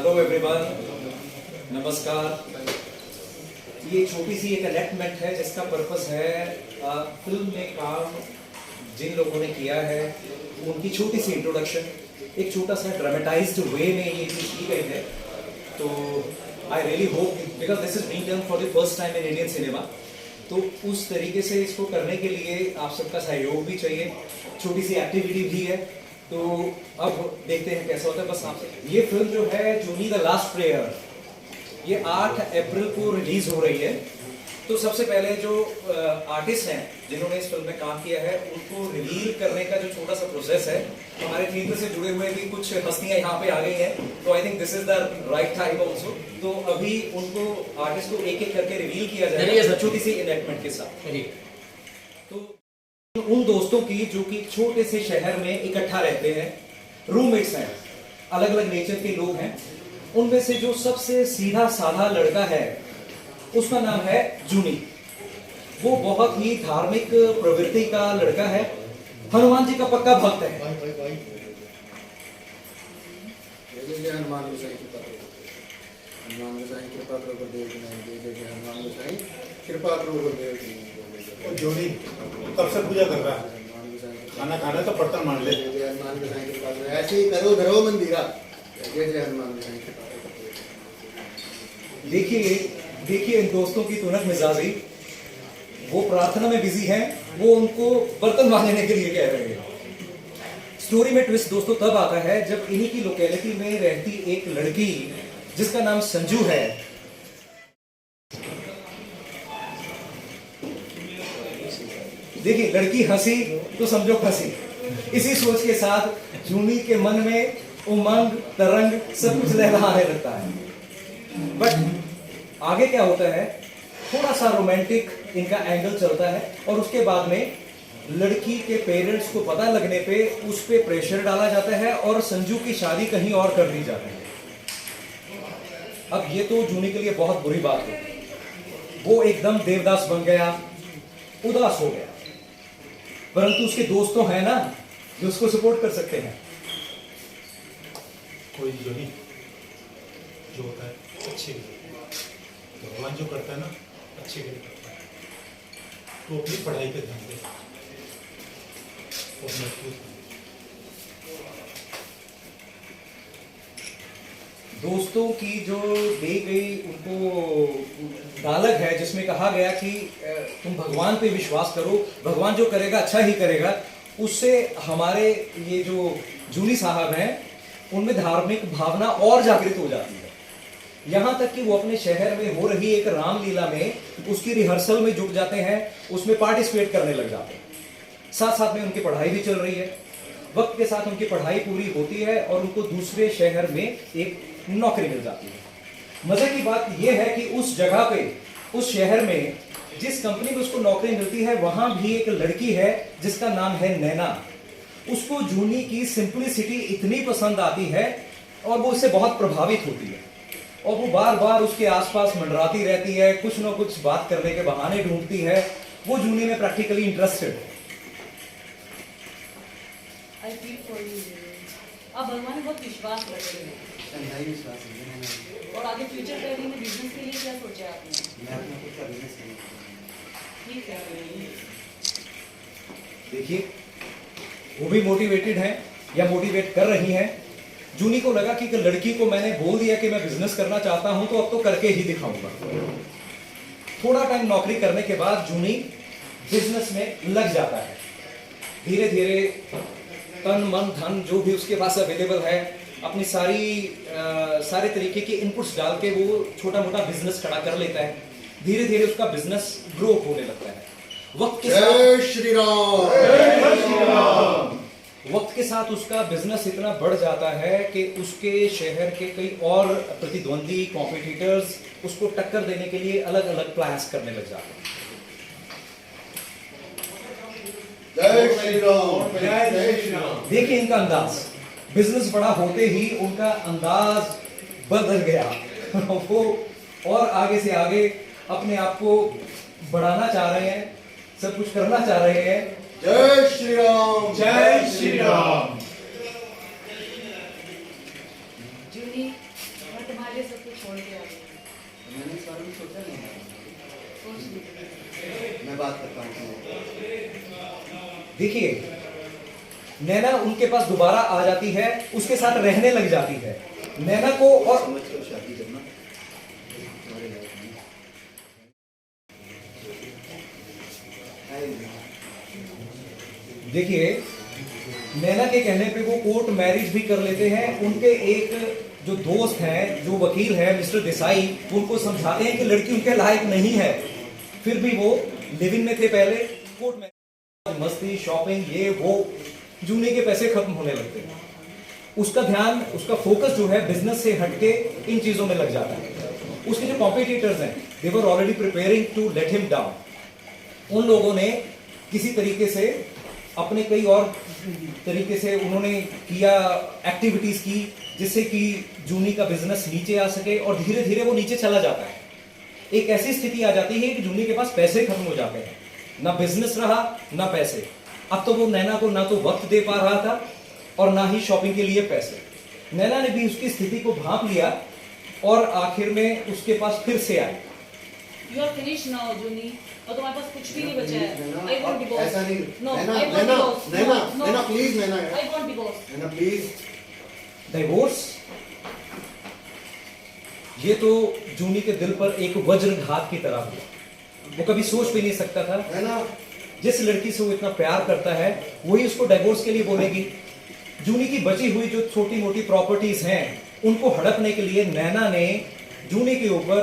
Hello everyone, नमस्कार। ये छोटी सी एक एनेक्टमेंट है जिसका पर्पस है फिल्म में काम जिन लोगों ने किया है उनकी छोटी सी इंट्रोडक्शन, एक छोटा सा ड्रामेटाइज्ड वे में ये चीज़ की गई है। तो I really hope, because this is being done for the first time in Indian cinema, तो उस तरीके से इसको करने के लिए आप सबका सहयोग भी चाहिए, छोटी सी एक्टिविटी भी है। तो अब देखते हैं कैसा होता है। बस आपसे, ये फिल्म जो है जूनी द लास्ट प्रेयर, ये 8 अप्रैल को रिलीज हो रही है। तो सबसे पहले जो आर्टिस्ट हैं जिन्होंने इस फिल्म में काम किया है उनको रिवील करने का जो छोटा सा प्रोसेस है, हमारे थिएटर से जुड़े हुए भी कुछ हस्तियां यहाँ पे आ गई हैं, तो I think this is the right time also. तो अभी उनको आर्टिस्ट को एक एक करके रिवील किया जाएगा छोटी सी इनेक्टमेंट के साथ। तो उन दोस्तों की जो कि छोटे से शहर में इकट्ठा रहते हैं, रूममेट्स हैं, अलग अलग नेचर के लोग हैं, उनमें से जो सबसे सीधा साधा लड़का है उसका नाम है जूनी। वो बहुत ही धार्मिक प्रवृत्ति का लड़का है, हनुमान जी का पक्का भक्त है। हनुमान गोसाई कृपा करो गुरुदेव की नाम जय जय हनुमान गोसाई कृपा करो गुरुदेव की नाम। जोड़ी कब से पूजा कर रहा है? खाना खाना तो बर्तन मान ले। जय जय हनुमान गोसाई कृपा करो, ऐसे ही करो धरो मंदिरा। जय जय हनुमान गोसाई कृपा करो। देखिए इन दोस्तों की तुनक मिजाजी, वो प्रार्थना में बिजी हैं, वो उनको बर्तन मांगने के लिए कह रहे हैं। स्टोरी में ट्विस्ट दोस्तों तब आता है जब इन्हीं की लोकेलिटी में रहती एक लड़की जिसका नाम संजू है, देखिए लड़की हंसी तो समझो फंसी। इसी सोच के साथ जूनी के मन में उमंग तरंग सब कुछ लहराने लगता है। बट आगे क्या होता है, थोड़ा सा रोमांटिक इनका एंगल चलता है और उसके बाद में लड़की के पेरेंट्स को पता लगने पे उस पे प्रेशर डाला जाता है और संजू की शादी कहीं और कर दी जाती है। अब ये तो जूनी के लिए बहुत बुरी बात है, वो एकदम देवदास बन गया, उदास हो गया। परंतु उसके दोस्त तो हैं ना जो उसको सपोर्ट कर सकते हैं। कोई जो नहीं जो होता है अच्छे के लिए, तो भगवान जो करता है ना अच्छे के लिए करता है। तो अपनी पढ़ाई पे ध्यान दे और मजबूत। दोस्तों की जो दी गई उनको डालक है जिसमें कहा गया कि तुम भगवान पे विश्वास करो, भगवान जो करेगा अच्छा ही करेगा, उससे हमारे ये जो जूनी साहब हैं उनमें धार्मिक भावना और जागृत हो जाती है। यहाँ तक कि वो अपने शहर में हो रही एक रामलीला में उसकी रिहर्सल में जुट जाते हैं, उसमें पार्टिसिपेट करने लग जाते हैं। साथ साथ में उनकी पढ़ाई भी चल रही है। वक्त के साथ उनकी पढ़ाई पूरी होती है और उनको दूसरे शहर में एक नौकरी मिल जाती है। मजे की बात यह है कि उस जगह पे, उस शहर में जिस कंपनी में उसको नौकरी मिलती है, वहां भी एक लड़की है जिसका नाम है नैना। उसको जूनी की सिंपलिसिटी इतनी पसंद आती है और वो उससे बहुत प्रभावित होती है और वो बार बार उसके आसपास मंडराती रहती है, कुछ ना कुछ बात करने के बहाने ढूंढती है। वो जूनी में प्रैक्टिकली इंटरेस्टेड है। I feel for you. आप भगवान में बहुत विश्वास रखते हैं और आगे फ्यूचर प्लानिंग में बिजनेस के लिए क्या सोचा आपने? मैं अपना खुद का बिजनेस करूँगा। ठीक है। देखिए वो भी मोटिवेटेड है या मोटिवेट कर रही हैं। जूनी को लगा कि लड़की को मैंने बोल दिया कि मैं बिजनेस करना चाहता हूं तो अब तो करके ही दिखाऊंगा। थोड़ा टाइम नौकरी करने के बाद जूनी बिजनेस में लग जाता है। धीरे धीरे तन मन धन जो भी उसके पास अवेलेबल है, अपनी सारे तरीके के इनपुट्स डाल के वो छोटा मोटा बिजनेस खड़ा कर लेता है। धीरे धीरे उसका बिजनेस ग्रो होने लगता है। वक्त के साथ उसका बिजनेस इतना बढ़ जाता है कि उसके शहर के कई और प्रतिद्वंदी कॉम्पिटिटर्स उसको टक्कर देने के लिए अलग अलग प्लान्स करने लग जाते हैं। जय श्री राम, जय श्री राम। देखिए इनका अंदाज, बिजनेस बड़ा होते ही उनका अंदाज बदल गया। वो और आगे से आगे अपने आप को बढ़ाना चाह रहे हैं, सब कुछ करना चाह रहे हैं। जय श्री राम, जय श्री राम। जूनी, what सोचा नहीं है। सोच लीजिए। मैं बात करता हूँ। देखिए, नैना उनके पास दोबारा आ जाती है, उसके साथ रहने लग जाती है। नैना को और समझ कर शादी करना हमारे लायक नहीं है। देखिए, नैना के कहने पे वो कोर्ट मैरिज भी कर लेते हैं। उनके एक जो दोस्त हैं, जो वकील है मिस्टर देसाई, उनको समझाते हैं कि लड़की उनके लायक नहीं है। फिर भी वो लिव इन में थे पहले। कोर्ट में मस्ती, शॉपिंग, ये वो, जूनी के पैसे खत्म होने लगते हैं। उसका ध्यान, उसका फोकस जो है बिजनेस से हटके इन चीजों में लग जाता है। उसके जो कॉम्पिटिटर्स हैं, they were already preparing to let him down. उन लोगों ने किसी तरीके से अपने कई और तरीके से उन्होंने किया, एक्टिविटीज की, जिससे कि जूनी का बिजनेस नीचे आ सके, और धीरे धीरे वो नीचे चला जाता है। एक ऐसी स्थिति आ जाती है कि जूनी के पास पैसे खत्म हो जाते हैं, ना बिजनेस रहा ना पैसे। अब तो वो नैना को ना तो वक्त दे पा रहा था और ना ही शॉपिंग के लिए पैसे। नैना ने भी उसकी स्थिति को भांप लिया और आखिर में उसके पास फिर से आई। You are finished now, Juni. और तुम्हारे पास कुछ भी नहीं बचा है। I want divorce. ऐसा नहीं। No, Naina, I want Naina, divorce. Naina, No, Naina, no. Please Naina, I want divorce. Naina please. Divorce, ये तो जूनी के दिल पर एक वज्रघात की तरह हुआ। वो कभी सोच भी नहीं सकता था, नैना, जिस लड़की से वो इतना प्यार करता है वही उसको डिवोर्स के लिए बोलेगी। जूनी की बची हुई जो छोटी मोटी प्रॉपर्टीज हैं, उनको हड़पने के लिए नैना ने जूनी के ऊपर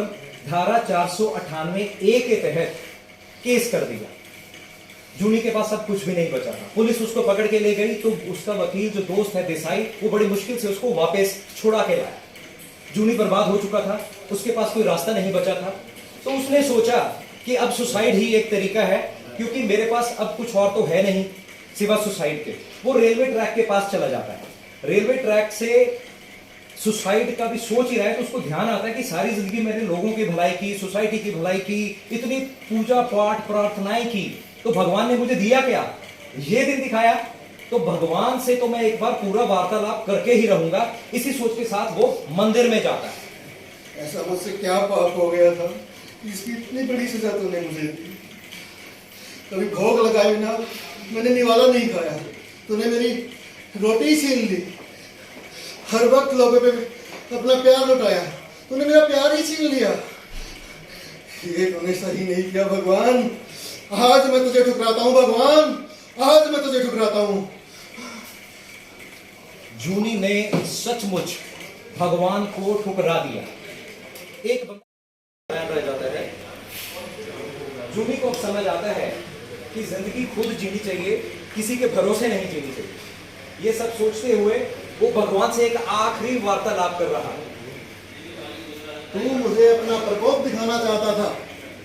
धारा 498A के तहत केस कर दिया। जूनी के पास अब कुछ भी नहीं बचा था। पुलिस उसको पकड़ के ले गई तो उसका वकील जो दोस्त है देसाई, वो बड़ी मुश्किल से उसको वापस छुड़ा के लाया। जूनी बर्बाद हो चुका था, उसके पास कोई रास्ता नहीं बचा था। तो उसने सोचा कि अब सुसाइड ही एक तरीका है, क्योंकि मेरे पास अब कुछ और तो है नहीं सिवा सुसाइड के। वो रेलवे ट्रैक के पास चला जाता है। रेलवे ट्रैक से सुसाइड का भी सोच ही रहा है तो उसको ध्यान आता है कि सारी जिंदगी मैंने लोगों की भलाई की, सोसाइटी की भलाई की, इतनी पूजा पाठ प्रार्थनाएं की, तो भगवान ने मुझे दिया क्या? ये दिन दिखाया। तो भगवान से तो मैं एक बार पूरा वार्तालाप करके ही रहूंगा, इसी सोच के साथ वो मंदिर में जाता है। ऐसा मुझसे क्या पाप हो गया था, इसकी इतनी बड़ी सजा तूने मुझे दी। कभी भोग लगाए बिना मैंने निवाला नहीं खाया, तूने मेरी रोटी छीन ली। हर वक्त लोगों पे अपना प्यार लुटाया, तूने मेरा प्यार ही छीन लिया। ये तूने सही नहीं किया भगवान। आज मैं तुझे ठुकराता हूँ भगवान, आज मैं तुझे ठुकराता हूँ। जूनी ने सचमुच भगवान को ठुकरा दिया। एक बंदा रह जाता है। जूनी को अब समझ आता है कि जिंदगी खुद जीनी चाहिए, किसी के भरोसे नहीं जीनी चाहिए। ये सब सोचते हुए वो भगवान से एक आखिरी वार्तालाप कर रहा है। तू मुझे अपना प्रकोप दिखाना चाहता था,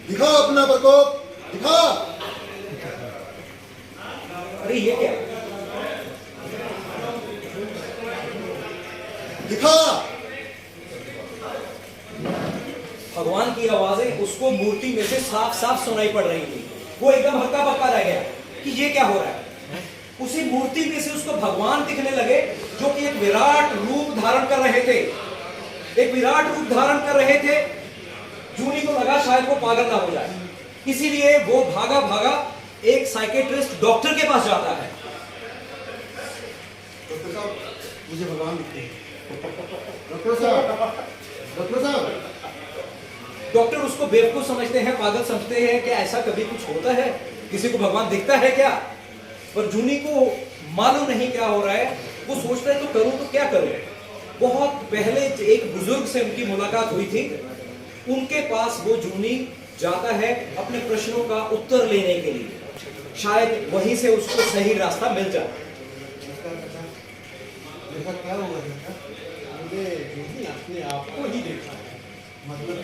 दिखा अपना प्रकोप, दिखा। अरे ये क्या? दिखा। भगवान की आवाजें उसको मूर्ति में से साफ साफ सुनाई पड़ रही थी। वो एकदम हक्का बक्का रह गया कि ये क्या हो रहा है। उसी मूर्ति में से उसको भगवान दिखने लगे, जो कि एक विराट रूप धारण कर रहे थे। एक विराट रूप धारण कर रहे थे। जूनी को लगा शायद वो पागल ना हो जाए, इसीलिए वो भागा भागा एक साइकेट्रिस्ट डॉक्टर के पास जाता है। डॉक्टर साहब, मुझे भगवान दिखते हैं। डॉक्टर साहब, डॉक्टर साहब। डॉक्टर उसको बेवकूफ समझते हैं, पागल समझते हैं कि ऐसा कभी कुछ होता है, किसी को भगवान दिखता है क्या? पर जूनी को मालूम नहीं क्या हो रहा है। वो सोचता है तो करूं तो क्या करूं। बहुत पहले एक बुजुर्ग से उनकी मुलाकात हुई थी, उनके पास वो जूनी जाता है अपने प्रश्नों का उत्तर लेने के लिए। शायद वहीं से उसको सही रास्ता मिल जाए। देखा क्या हुआ बेटा? मुझे जूनी अपने आप को ही देखा है। मतलब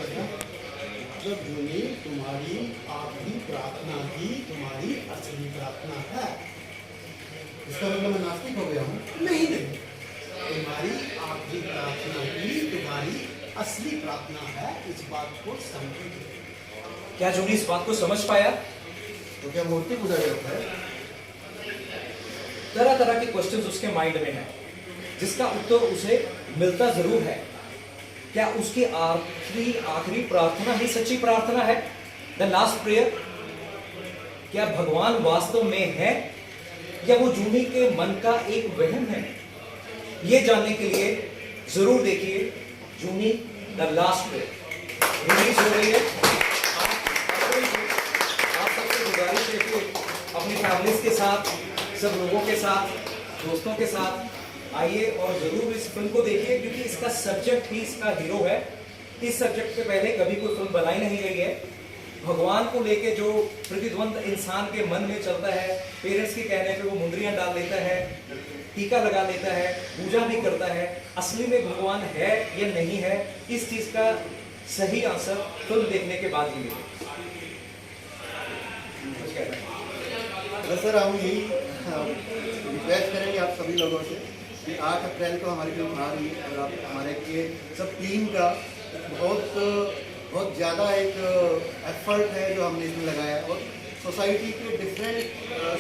जूनी तुम्हारी आखिरी प्रार्थना ही तुम्हारी असली प्रार्थना है। इसका मतलब मैं नास्तिक हो गया हूँ? नहीं नहीं, तुम्हारी आखिरी प्रार्थना ही तुम्हारी असली प्रार्थना है। इस बात को समझो। क्या जूनी इस बात को समझ पाया? तो क्या मूर्ति पूजा करता है? तरह तरह के क्वेश्चंस उसके माइंड में हैं, जिसका उत्तर उसे मिलता जरूर है। क्या उसकी आखिरी प्रार्थना ही सच्ची प्रार्थना है? द लास्ट प्रेयर, क्या भगवान वास्तव में है या वो जूही के मन का एक वहम है? ये जानने के लिए जरूर देखिए जूही द लास्ट प्रेयर रिलीज हो रही है। आप सबसे गुजारिश है कि अपनी फैमिलीज के साथ, सब लोगों के साथ, दोस्तों के साथ आइए और जरूर इस फिल्म को देखिए, क्योंकि इसका सब्जेक्ट ही इसका हीरो है। इस सब्जेक्ट पे पहले कभी कोई फिल्म बनाई नहीं गई है। भगवान को लेके जो प्रतिद्वंद इंसान के मन में चलता है, पेरेंट्स के कहने पे वो मुंदरियां डाल लेता है, टीका लगा लेता है, पूजा भी करता है, असली में भगवान है या नहीं है, इस चीज का सही आंसर फिल्म देखने के बाद ही मिलेगा। कुछ कहना है? बस सर हम यही रिक्वेस्ट करेंगे आप सभी लोगों से कि 8 अप्रैल को हमारी फिल्म आ रही है और आप हमारे के सब टीम का बहुत ज़्यादा एक एफर्ट है जो हमने इसमें लगाया है और सोसाइटी के डिफरेंट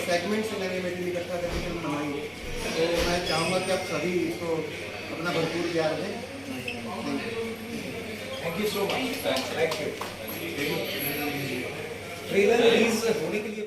सेगमेंट से मैंने मटेरियल इकट्ठा करके फिल्म बनाई है। तो मैं चाहूँगा कि आप सभी इसको अपना भरपूर प्यार दें। Thank you so much. Thank you. Trailer release होने के लिए